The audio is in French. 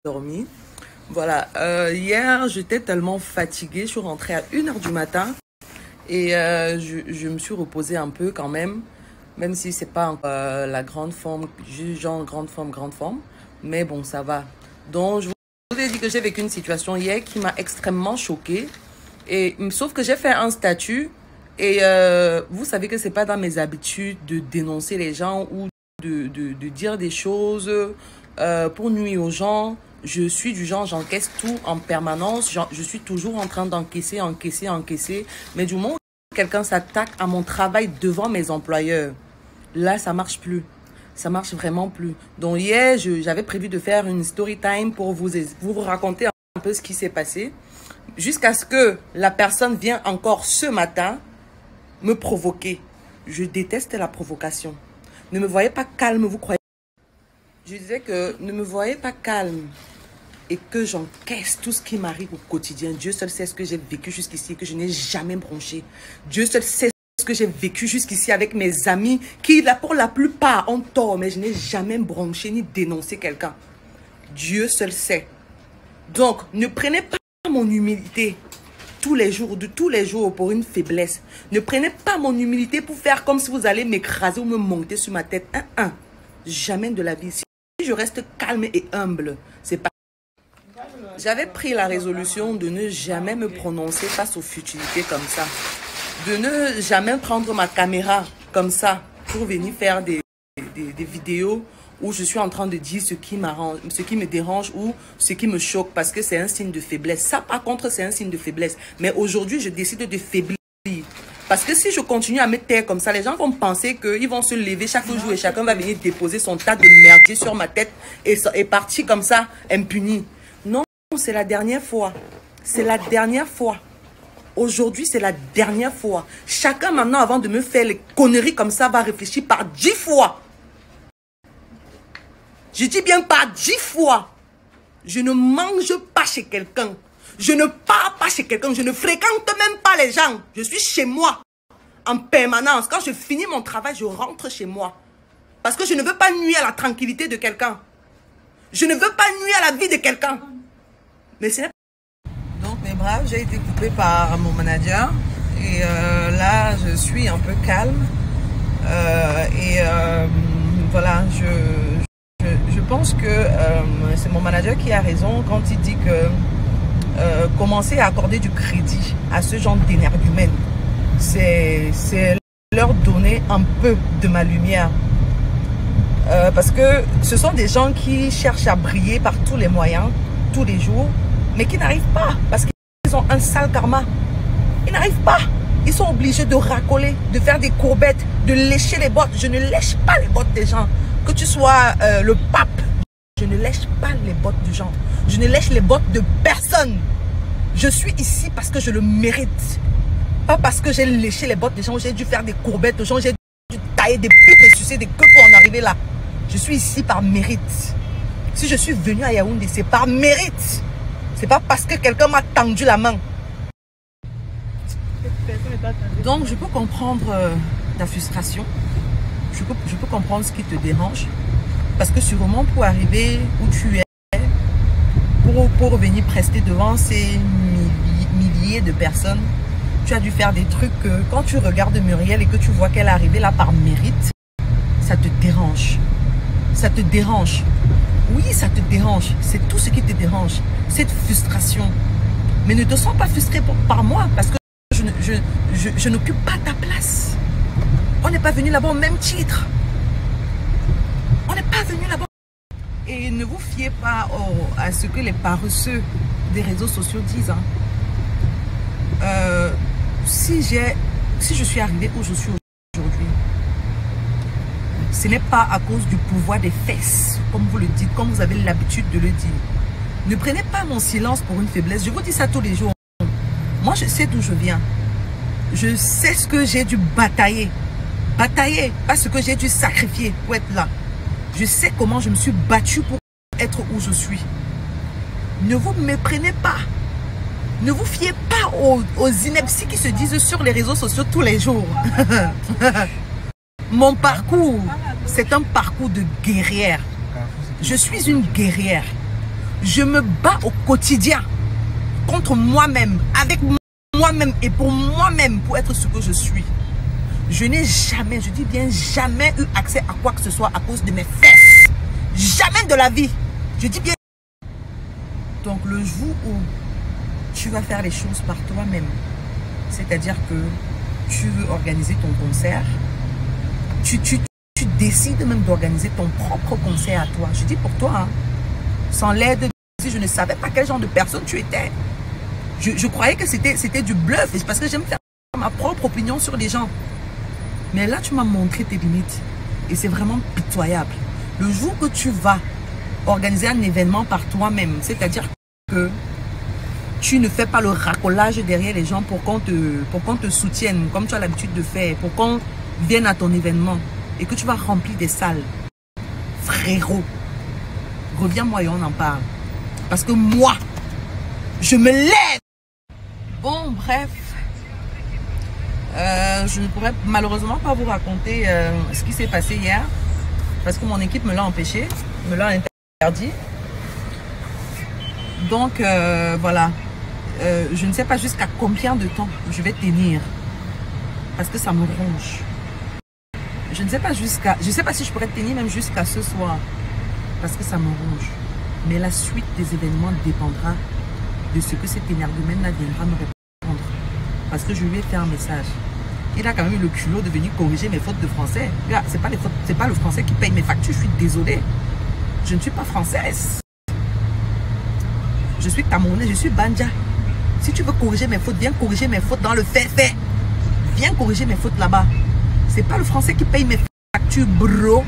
dormi. Voilà, hier j'étais tellement fatiguée, je suis rentrée à 1h du matin et je me suis reposée un peu quand même si c'est pas la grande forme, genre grande forme, mais bon, ça va. Donc je vous ai dit que j'ai vécu une situation hier qui m'a extrêmement choquée, et sauf que j'ai fait un statut et vous savez que c'est pas dans mes habitudes de dénoncer les gens ou de dire des choses pour nuire aux gens. Je suis du genre, j'encaisse tout en permanence. Je suis toujours en train d'encaisser, encaisser. Mais du moment où quelqu'un s'attaque à mon travail devant mes employeurs, là, ça marche plus. Ça marche vraiment plus. Donc hier, j'avais prévu de faire une story time pour vous raconter un peu ce qui s'est passé. Jusqu'à ce que la personne vienne encore ce matin me provoquer. Je déteste la provocation. Ne me voyez pas calme, vous croyez? Je disais que ne me voyez pas calme et que j'encaisse tout ce qui m'arrive au quotidien. Dieu seul sait ce que j'ai vécu jusqu'ici, que je n'ai jamais bronché. Dieu seul sait ce que j'ai vécu jusqu'ici avec mes amis qui, pour la plupart, ont tort, mais je n'ai jamais bronché ni dénoncé quelqu'un. Dieu seul sait. Donc, ne prenez pas mon humilité tous les jours pour une faiblesse. Ne prenez pas mon humilité pour faire comme si vous allez m'écraser ou me monter sur ma tête. Jamais de la vie. Si je reste calme et humble, c'est pas... J'avais pris la résolution de ne jamais me prononcer face aux futilités comme ça. De ne jamais prendre ma caméra comme ça pour venir faire des vidéos où je suis en train de dire ce qui m'arrange, ce qui me dérange ou ce qui me choque, parce que c'est un signe de faiblesse. Ça, par contre, c'est un signe de faiblesse. Mais aujourd'hui, je décide de faiblir. Parce que si je continue à me taire comme ça, les gens vont penser qu'ils vont se lever chaque jour et chacun va venir déposer son tas de merdier sur ma tête et partir comme ça, impuni. Non, c'est la dernière fois. C'est la dernière fois. Aujourd'hui, c'est la dernière fois. Chacun maintenant, avant de me faire les conneries comme ça, va réfléchir par 10 fois. Je dis bien par 10 fois. Je ne mange pas chez quelqu'un. Je ne pars pas chez quelqu'un. Je ne fréquente même pas les gens. Je suis chez moi en permanence. Quand je finis mon travail, je rentre chez moi. Parce que je ne veux pas nuire à la tranquillité de quelqu'un. Je ne veux pas nuire à la vie de quelqu'un. Mais ce n'est pas... Donc, mes braves, j'ai été coupée par mon manager. Et là, je suis un peu calme. Voilà, je pense que c'est mon manager qui a raison quand il dit que commencer à accorder du crédit à ce genre d'énergumène, c'est leur donner un peu de ma lumière. Parce que ce sont des gens qui cherchent à briller par tous les moyens, tous les jours, mais qui n'arrivent pas parce qu'ils ont un sale karma. Ils n'arrivent pas. Ils sont obligés de racoler, de faire des courbettes, de lécher les bottes. Je ne lèche pas les bottes des gens. Que tu sois le pape, je ne lèche pas les bottes des gens. Je ne lèche les bottes de personne. Je suis ici parce que je le mérite. Pas parce que j'ai léché les bottes des gens, j'ai dû faire des courbettes aux gens, j'ai dû tailler des putes et sucer des queues pour en arriver là. Je suis ici par mérite. Si je suis venu à Yaoundé, c'est par mérite. C'est pas parce que quelqu'un m'a tendu la main. Donc je peux comprendre ta frustration. Je peux comprendre ce qui te dérange. Parce que sûrement pour arriver où tu es, pour venir prester devant ces milliers de personnes, tu as dû faire des trucs que quand tu regardes Muriel et que tu vois qu'elle est arrivée là par mérite, ça te dérange. Ça te dérange. Oui, ça te dérange. C'est tout ce qui te dérange. Cette frustration. Mais ne te sens pas frustré par moi parce que je n'occupe pas ta place. On n'est pas venu là-bas au même titre. On n'est pas venu là-bas. Et ne vous fiez pas à ce que les paresseux des réseaux sociaux disent. Si je suis arrivée où je suis aujourd'hui, ce n'est pas à cause du pouvoir des fesses, comme vous le dites, comme vous avez l'habitude de le dire. Ne prenez pas mon silence pour une faiblesse. Je vous dis ça tous les jours. Moi, je sais d'où je viens. Je sais ce que j'ai dû batailler. Batailler, pas ce que j'ai dû sacrifier pour être là. Je sais comment je me suis battue pour être où je suis. Ne vous méprenez pas. Ne vous fiez pas aux inepties qui se disent sur les réseaux sociaux tous les jours. Mon parcours, c'est un parcours de guerrière. Je suis une guerrière. Je me bats au quotidien contre moi-même, avec moi-même et pour moi-même, pour être ce que je suis. Je n'ai jamais, je dis bien jamais eu accès à quoi que ce soit à cause de mes fesses. Jamais de la vie. Je dis bien. Donc le jour où tu vas faire les choses par toi-même, c'est-à-dire que tu veux organiser ton concert, tu décides même d'organiser ton propre concert à toi. Je dis pour toi, hein, sans l'aide, si je ne savais pas quel genre de personne tu étais. Je croyais que c'était du bluff, parce que j'aime faire ma propre opinion sur les gens. Mais là, tu m'as montré tes limites. Et c'est vraiment pitoyable. Le jour que tu vas organiser un événement par toi-même, c'est-à-dire que tu ne fais pas le racolage derrière les gens pour qu'on te soutienne, comme tu as l'habitude de faire, pour qu'on vienne à ton événement et que tu vas remplir des salles. Frérot, reviens-moi et on en parle. Parce que moi, je me lève. Bon, bref. Je ne pourrais malheureusement pas vous raconter ce qui s'est passé hier. Parce que mon équipe me l'a empêché, me l'a interdit. Donc, voilà. Je ne sais pas jusqu'à combien de temps je vais tenir. Parce que ça me ronge. Je ne sais pas jusqu'à... Je ne sais pas si je pourrais tenir même jusqu'à ce soir. Parce que ça me ronge. Mais la suite des événements dépendra de ce que cet énergumène-là viendra me répondre. Parce que je lui ai fait un message. Il a quand même eu le culot de venir corriger mes fautes de français. C'est pas le français qui paye mes factures. Je suis désolée. Je ne suis pas française. Je suis camerounaise, je suis banja. Si tu veux corriger mes fautes, viens corriger mes fautes dans le fait. Viens corriger mes fautes là-bas. C'est pas le français qui paye mes factures, bro.